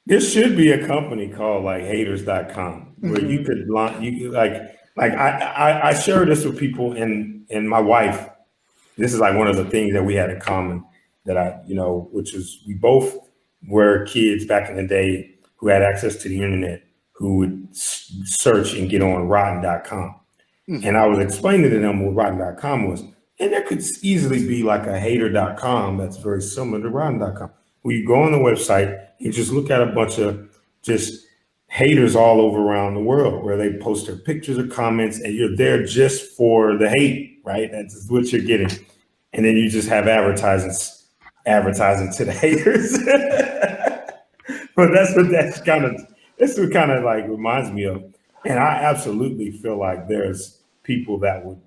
There should be a company called like haters.com where you could launch, I share this with people and my wife. This is like one of the things that we had in common that which is we both were kids back in the day who had access to the internet who would search and get on rotten.com. And I was explaining to them what rotten.com was. And there could easily be like a hater.com that's very similar to rotten.com. Where you go on the website, you just look at a bunch of just haters all over around the world where they post their pictures or comments and you're there just for the hate, right? That's what you're getting. And then you just have advertising to the haters. But that's what kind of like reminds me of. And I absolutely feel like there's people that would,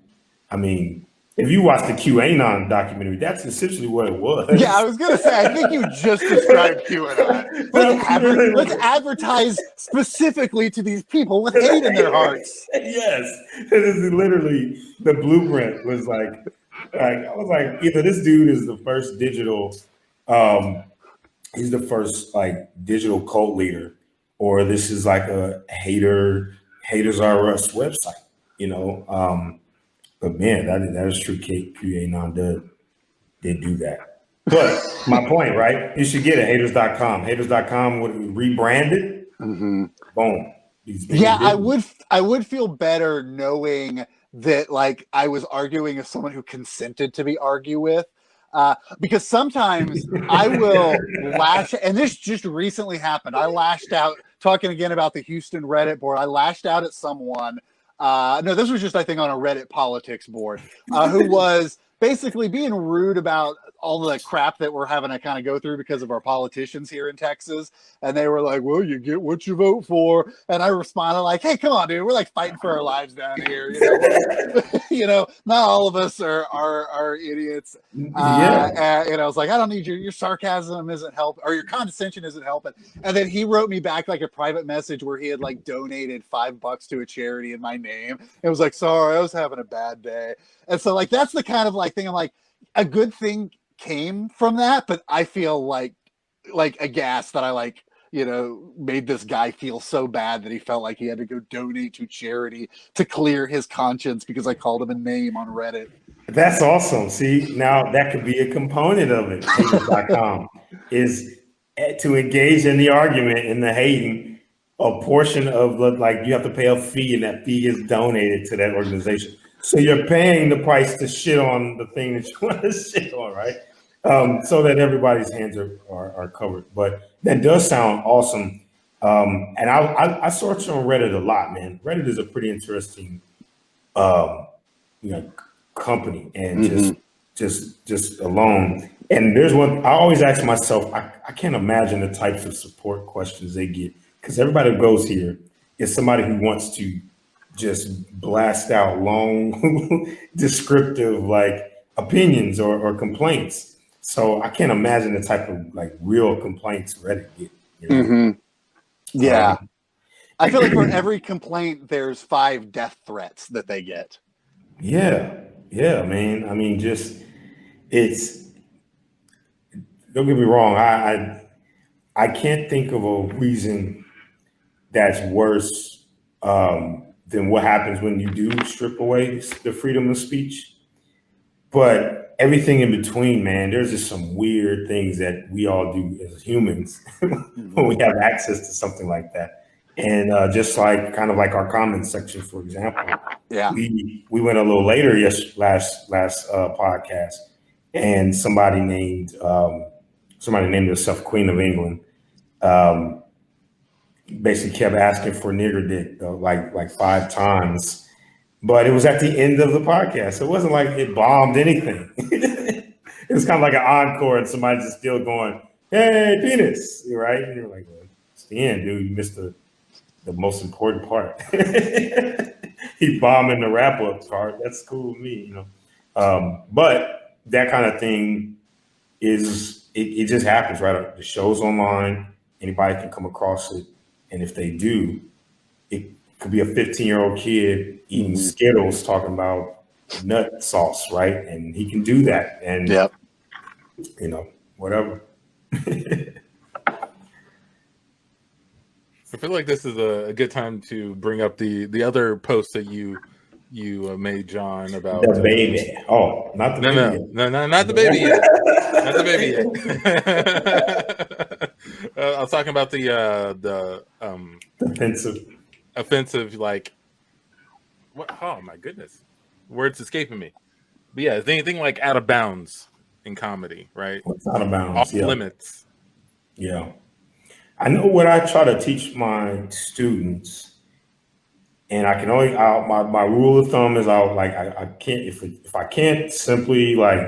if you watch the QAnon documentary, that's essentially what it was. Yeah, I was going to say, I think you just described QAnon. Let's advertise specifically to these people with hate in their hearts. Yes. This is literally the blueprint was like I was like, either this dude is the first digital, he's the first like digital cult leader, or this is like a haters are us website, But man, that is true. QAnon did do that. But my point, right? You should get it. Haters.com. Haters.com would rebranded. Boom. Yeah, I would feel better knowing that like I was arguing with someone who consented to be argued with. Because sometimes I will lash, and this just recently happened. I lashed out, talking again about the Houston Reddit board. I lashed out at someone. No, this was just, I think, on a Reddit politics board, who was basically being rude about all the crap that we're having to kind of go through because of our politicians here in Texas. And they were like, well, you get what you vote for. And I responded like, hey, come on, dude. We're like fighting for our lives down here. Not all of us are idiots. And I was like, I don't need your sarcasm isn't helping, or your condescension isn't helping. And then he wrote me back like a private message where he had like donated $5 to a charity in my name. It was like, sorry, I was having a bad day. And so like, that's the kind of like thing I'm like, a good thing came from that, but I feel like aghast that I made this guy feel so bad that he felt like he had to go donate to charity to clear his conscience because I called him a name on Reddit. That's awesome. See, now that could be a component of it. Haters.com is to engage in the argument and the hating. A portion of you have to pay a fee, and that fee is donated to that organization. So you're paying the price to shit on the thing that you want to shit on, right? So that everybody's hands are covered. But that does sound awesome. And I search on Reddit a lot, man. Reddit is a pretty interesting, company, and just alone. And there's one I always ask myself. I can't imagine the types of support questions they get, because everybody who goes here is somebody who wants to just blast out long, descriptive opinions or complaints. So I can't imagine the type of real complaints Reddit get. Yeah. I feel like for every complaint, there's 5 death threats that they get. Yeah, man. Don't get me wrong. I can't think of a reason that's worse than what happens when you do strip away the freedom of speech. But everything in between, man, there's just some weird things that we all do as humans when we have access to something like that. And just kind of like our comments section, for example. Yeah. We went a little later last podcast, and somebody named herself Queen of England basically kept asking for nigger dick like 5 times, but it was at the end of the podcast. So it wasn't like it bombed anything. It was kind of like an encore, and somebody's just still going, hey, penis, right? And you're like, well, it's the end, dude. You missed the most important part. He bombing the wrap up part. That's cool with me, but that kind of thing it just happens, right? The show's online. Anybody can come across it. And if they do, it could be a 15-year-old kid eating Skittles talking about nut sauce, right? And he can do that. And, whatever. I feel like this is a good time to bring up the other post that you made, John, about The baby. Oh, not the baby. No, not the baby yet. Not the baby yet. I was talking about the offensive, like, what? Oh my goodness, words escaping me. But yeah, anything like out of bounds in comedy, right? What's out of bounds? Off limits. Yeah. I know what I try to teach my students, and I can only my rule of thumb is I can't if I can't simply like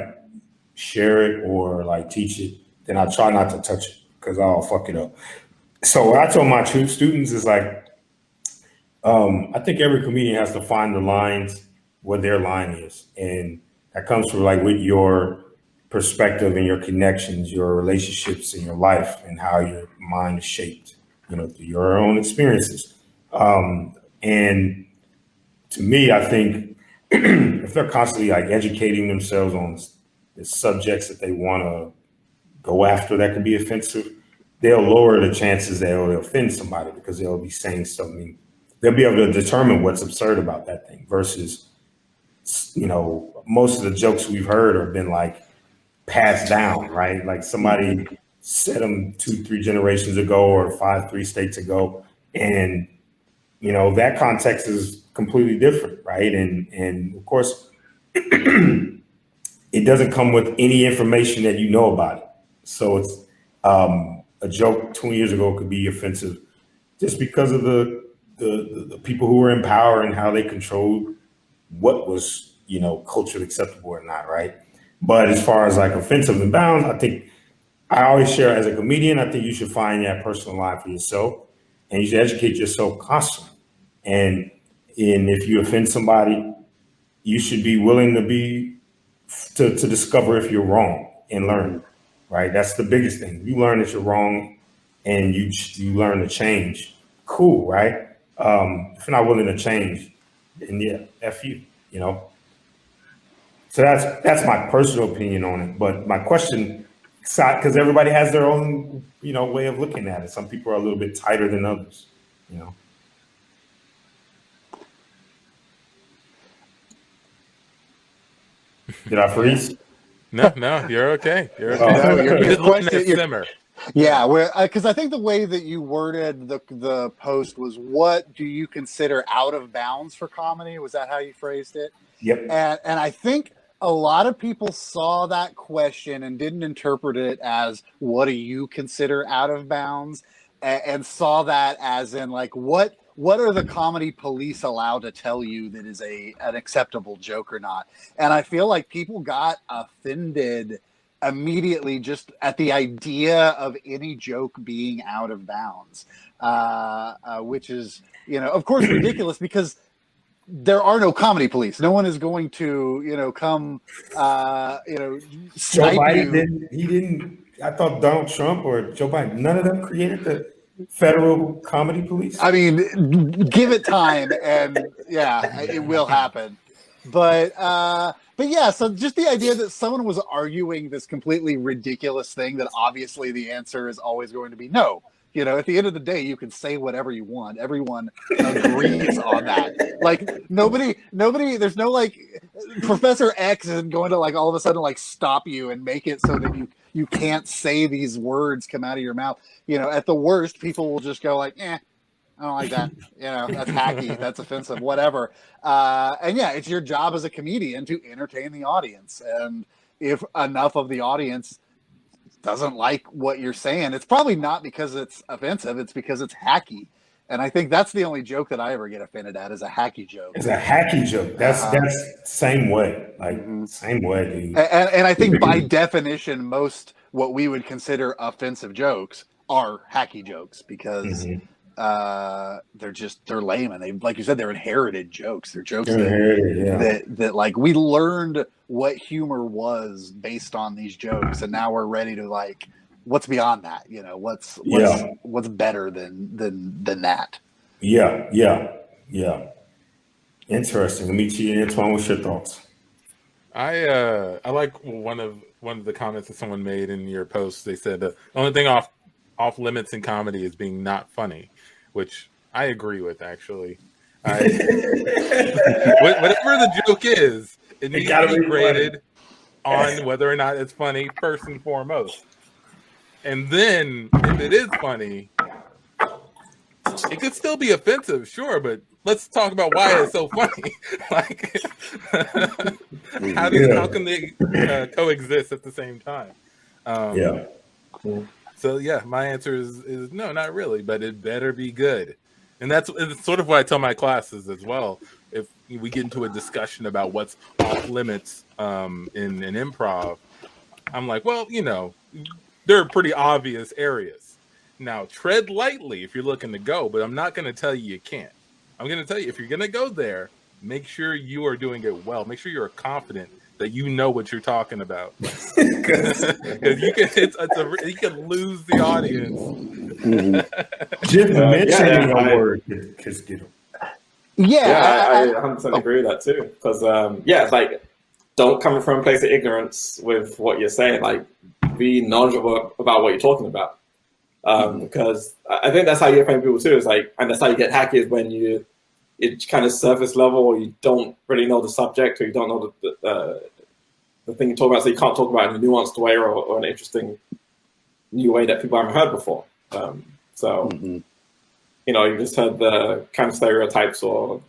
share it or like teach it, then I try not to touch it because I'll fuck it up. So what I told my students is like, I think every comedian has to find the lines where their line is, and that comes from like with your perspective and your connections, your relationships in your life, and how your mind is shaped, through your own experiences. And to me, I think if they're constantly like educating themselves on the subjects that they want to go after that can be offensive, they'll lower the chances they'll offend somebody because they'll be saying something. They'll be able to determine what's absurd about that thing versus, most of the jokes we've heard have been like passed down, right? Like somebody said them 2-3 generations ago or 5-3 states ago. And, that context is completely different, right? And of course, it doesn't come with any information that you know about it. So it's a joke 20 years ago could be offensive just because of the people who were in power and how they controlled what was, culturally acceptable or not, right? But as far as like offensive and bounds, I think I always share as a comedian, I think you should find that personal line for yourself and you should educate yourself constantly. And if you offend somebody, you should be willing to discover if you're wrong and learn, right? That's the biggest thing. You learn that you're wrong and you learn to change. Cool, right? If you're not willing to change, then yeah, F you, So that's my personal opinion on it. But my question, because everybody has their own, way of looking at it. Some people are a little bit tighter than others, Did I freeze? No, you're okay. You're okay. No, your question, simmer. Yeah, because I think the way that you worded the post was, what do you consider out of bounds for comedy? Was that how you phrased it? Yep. And I think a lot of people saw that question and didn't interpret it as, what do you consider out of bounds? And saw that as in like, what are the comedy police allowed to tell you that is an acceptable joke or not? And I feel like people got offended immediately just at the idea of any joke being out of bounds, which is, of course, ridiculous because there are no comedy police. No one is going to, come, Joe snipe Biden didn't. I thought Donald Trump or Joe Biden, none of them created the federal comedy police. I mean, give it time, and yeah, it will happen. But yeah, so just the idea that someone was arguing this completely ridiculous thing that obviously the answer is always going to be no. At the end of the day, you can say whatever you want. Everyone agrees on that. Like nobody, there's no like Professor X isn't going to like all of a sudden like stop you and make it so that you can't say these words come out of your mouth. At the worst, people will just go like, I don't like that. That's hacky. That's offensive, whatever. And yeah, it's your job as a comedian to entertain the audience. And if enough of the audience doesn't like what you're saying, it's probably not because it's offensive. It's because it's hacky. And I think that's the only joke that I ever get offended at is a hacky joke. It's a hacky joke. That's same way. Like same way, dude. And I think by definition, most what we would consider offensive jokes are hacky jokes because they're lame and they, like you said, they're inherited jokes. They're jokes that like we learned what humor was based on these jokes, and now we're ready to like, what's beyond that? What's better than that? Yeah. Interesting. Let me see, Antoine, what's your thoughts? I like one of the comments that someone made in your post. They said the only thing off limits in comedy is being not funny. which I agree with, actually. Whatever the joke is, it needs to be graded on whether or not it's funny first and foremost. And then, if it is funny, it could still be offensive, sure, but let's talk about why it's so funny. Like, how can they coexist at the same time? So yeah, my answer is no, not really, but it better be good. And it's sort of what I tell my classes as well. If we get into a discussion about what's off limits in improv, I'm like, well, there are pretty obvious areas. Now, tread lightly if you're looking to go, but I'm not going to tell you can't. I'm going to tell you, if you're going to go there, make sure you are doing it well. Make sure you're confident that you know what you're talking about. Because you can lose the audience. Just mentioning a word could get them. I 100% agree with that too. Because it's like, don't come from a place of ignorance with what you're saying. Like, be knowledgeable about what you're talking about. Because I think that's how you offend people too. Is like, and that's how you get hacky, is when it's kind of surface level, or you don't really know the subject, or you don't know the thing you're talking about, so you can't talk about it in a nuanced way or an interesting new way that people haven't heard before. You just heard the kind of stereotypes, or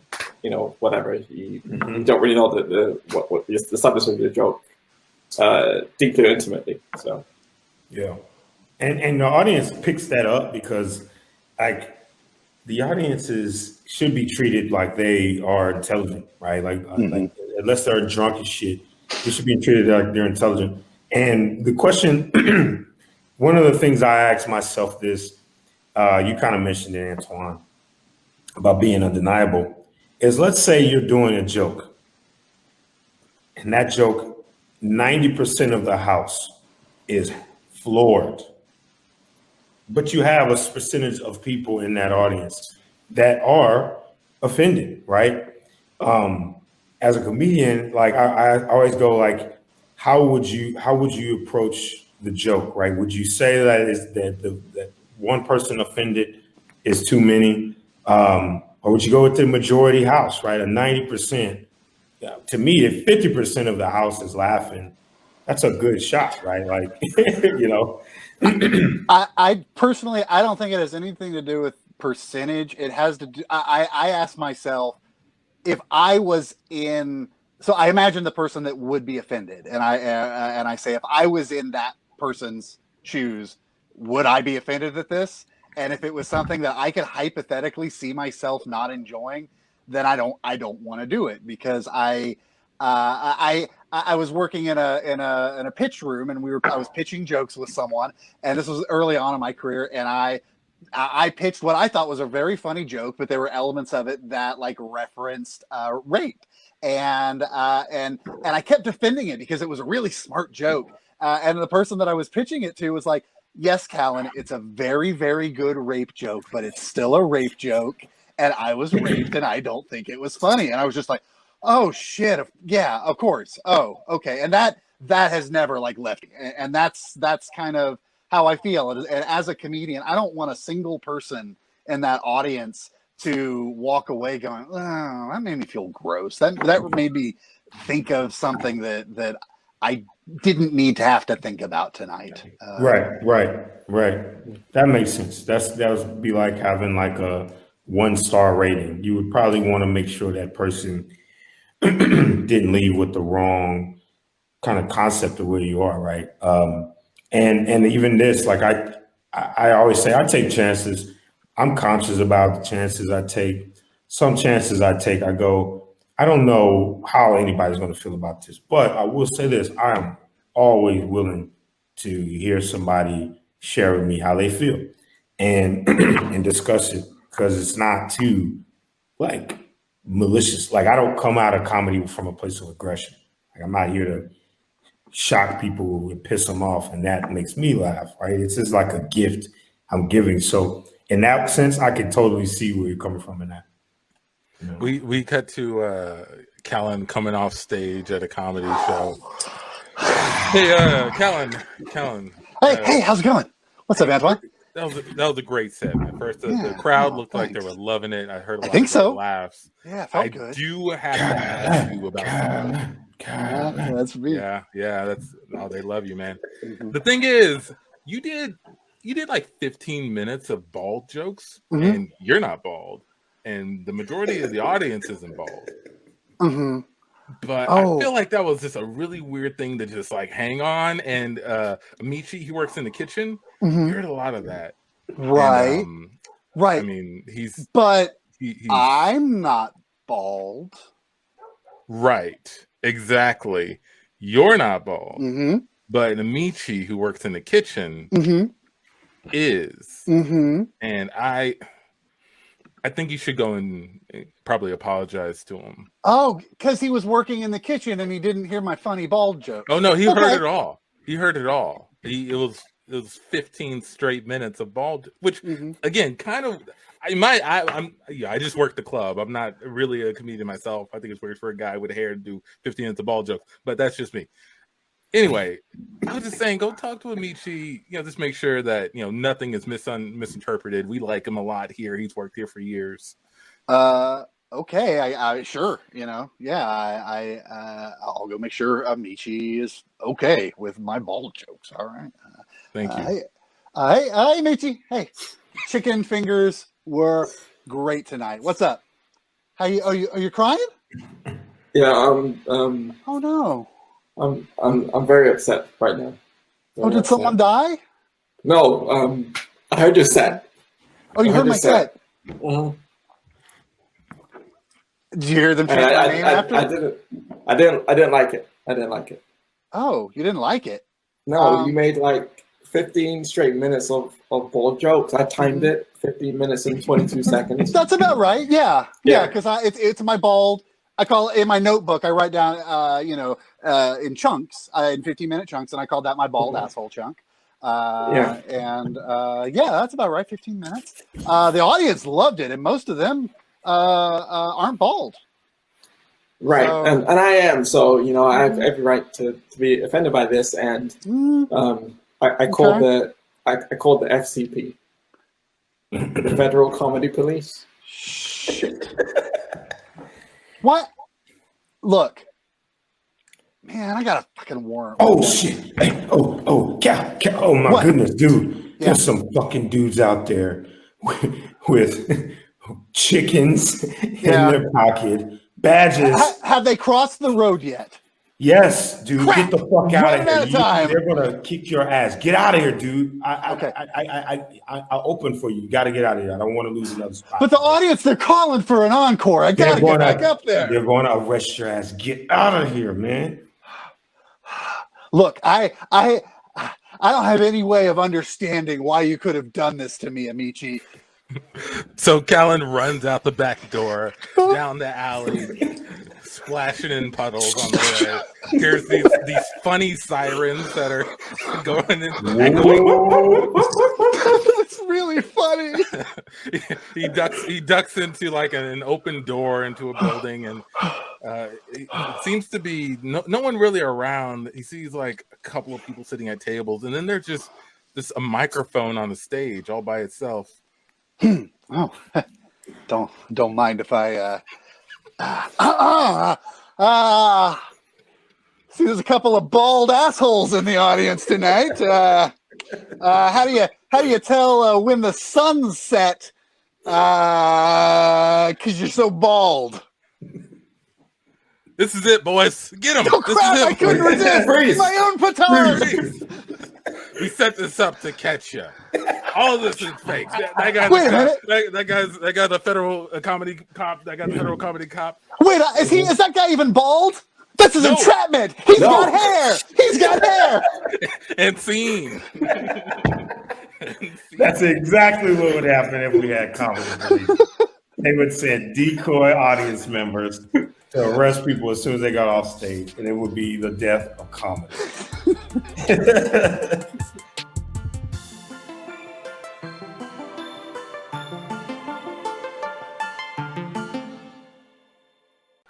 whatever. You don't really know what the subject of your joke deeply or intimately. So yeah. And the audience picks that up because, like, the audiences should be treated like they are intelligent, right? Like, unless they're drunk as shit, they should be treated like they're intelligent. And the question, one of the things I ask myself this, you kind of mentioned it, Antoine, about being undeniable, is let's say you're doing a joke, and that joke, 90% of the house is floored. But you have a percentage of people in that audience that are offended, right? As a comedian, like I always go like, how would you approach the joke, right? Would you say that one person offended is too many, or would you go with the majority house, right? A 90%. To me, if 50% of the house is laughing, that's a good shot, right? Like, I personally, I don't think it has anything to do with percentage. It has to do, I ask myself, if I was so I imagine the person that would be offended, and I say, if I was in that person's shoes, would I be offended at this? And if it was something that I could hypothetically see myself not enjoying, then I don't want to do it, because I was working in a pitch room, and I was pitching jokes with someone, and this was early on in my career, and I pitched what I thought was a very funny joke, but there were elements of it that like referenced rape, and I kept defending it because it was a really smart joke, and the person that I was pitching it to was like, "Yes, Calan, it's a very, very good rape joke, but it's still a rape joke, and I was raped, and I don't think it was funny." And I was just like, oh shit, yeah, of course. Oh, okay. And that has never like left me. And that's kind of how I feel. And as a comedian, I don't want a single person in that audience to walk away going, "Oh, that made me feel gross. That made me think of something that I didn't need to have to think about tonight." Right. That makes sense. That would be like having like a 1-star rating. You would probably want to make sure that person didn't leave with the wrong kind of concept of where you are, right? And even this, like I always say, I take chances. I'm conscious about the chances I take. Some chances I take, I go, I don't know how anybody's going to feel about this, but I will say this: I am always willing to hear somebody share with me how they feel and and discuss it, because it's not too like malicious. Like, I don't come out of comedy from a place of aggression. Like, I'm not here to shock people and piss them off, and that makes me laugh, right? It's just like a gift I'm giving. So in that sense, I can totally see where you're coming from in that. We cut to Calan coming off stage at a comedy show. Hey, Calan. Hey, how's it going? What's up, Antoine? that was a great set. At first, the crowd looked like they were loving it. I heard a lot of laughs. Yeah, it felt good. Do have to ask you about something. That's me. Yeah, that's they love you, man. Mm-hmm. The thing is, you did like 15 minutes of bald jokes, and you're not bald, and the majority of the audience isn't bald. Mm-hmm. But I feel like that was just a really weird thing to just like hang on. And Amici, he works in the kitchen. You heard a lot of that, right? And, right. I mean, he's I'm not bald, right? Exactly. You're not bald, but Amici, who works in the kitchen, is. And I think you should go and probably apologize to him. Oh, because he was working in the kitchen and he didn't hear my funny bald joke. Oh no, he heard it all. He heard it all. It was 15 straight minutes of bald, which again, kind of. I just work the club. I'm not really a comedian myself. I think it's weird for a guy with hair to do 15 minutes of bald jokes, but that's just me. Anyway, I was just saying, go talk to Amici. Just make sure that nothing is misinterpreted. We like him a lot here. He's worked here for years. Okay, I sure. I'll go make sure Amici is okay with my bald jokes. All right. Thank you. Hey, Amici. Hey, chicken fingers were great tonight. What's up? Are you crying? Yeah. Oh no. I'm very upset right now. Did someone die? No, I heard your set. Oh, you heard my set? Did you hear them chant my name after? I didn't like it. I didn't like it. Oh, you didn't like it? No, you made like 15 straight minutes of bald jokes. I timed it 15 minutes and 22 seconds. That's about right. Yeah, because it's my bald. I call it in my notebook. I write down, in chunks, in 15-minute chunks, and I call that my bald asshole chunk. And that's about right. 15 minutes. The audience loved it, and most of them aren't bald. Right, so, and I am. So I have every right to be offended by this, and I called the FCP, the Federal Comedy Police. Shit. What? Look, man, I got a fucking warrant. Oh shit! Hey, oh my goodness, dude! There's some fucking dudes out there with chickens in their pocket, badges. Have they crossed the road yet? Yes, dude. Crap. Get the fuck out of here! They're gonna kick your ass. Get out of here, dude. I'll open for you. You got to get out of here. I don't want to lose another spot. But the audience, they're calling for an encore. I gotta get back up there. They're going to arrest your ass. Get out of here, man. Look, I don't have any way of understanding why you could have done this to me, Amici. So Calan runs out the back door, down the alley, splashing in puddles on the way. Here's these funny sirens that are going in. It's really funny. He ducks into like an open door into a building, and it seems to be no one really around. He sees like a couple of people sitting at tables, and then there's just a microphone on the stage all by itself. Oh, don't mind if I see there's a couple of bald assholes in the audience tonight. How do you tell when the sun's set? Because you're so bald. This is it, boys. Get him. Oh, crap, I couldn't resist. My own petard. We set this up to catch you. All of this is fake. That guy, the federal comedy cop. That guy, the federal comedy cop. Wait, is that guy even bald? This is entrapment. He's got hair. He's got hair. And scene. That's exactly what would happen if we had comedy police. They would send decoy audience members to arrest people as soon as they got off stage, and it would be the death of comedy.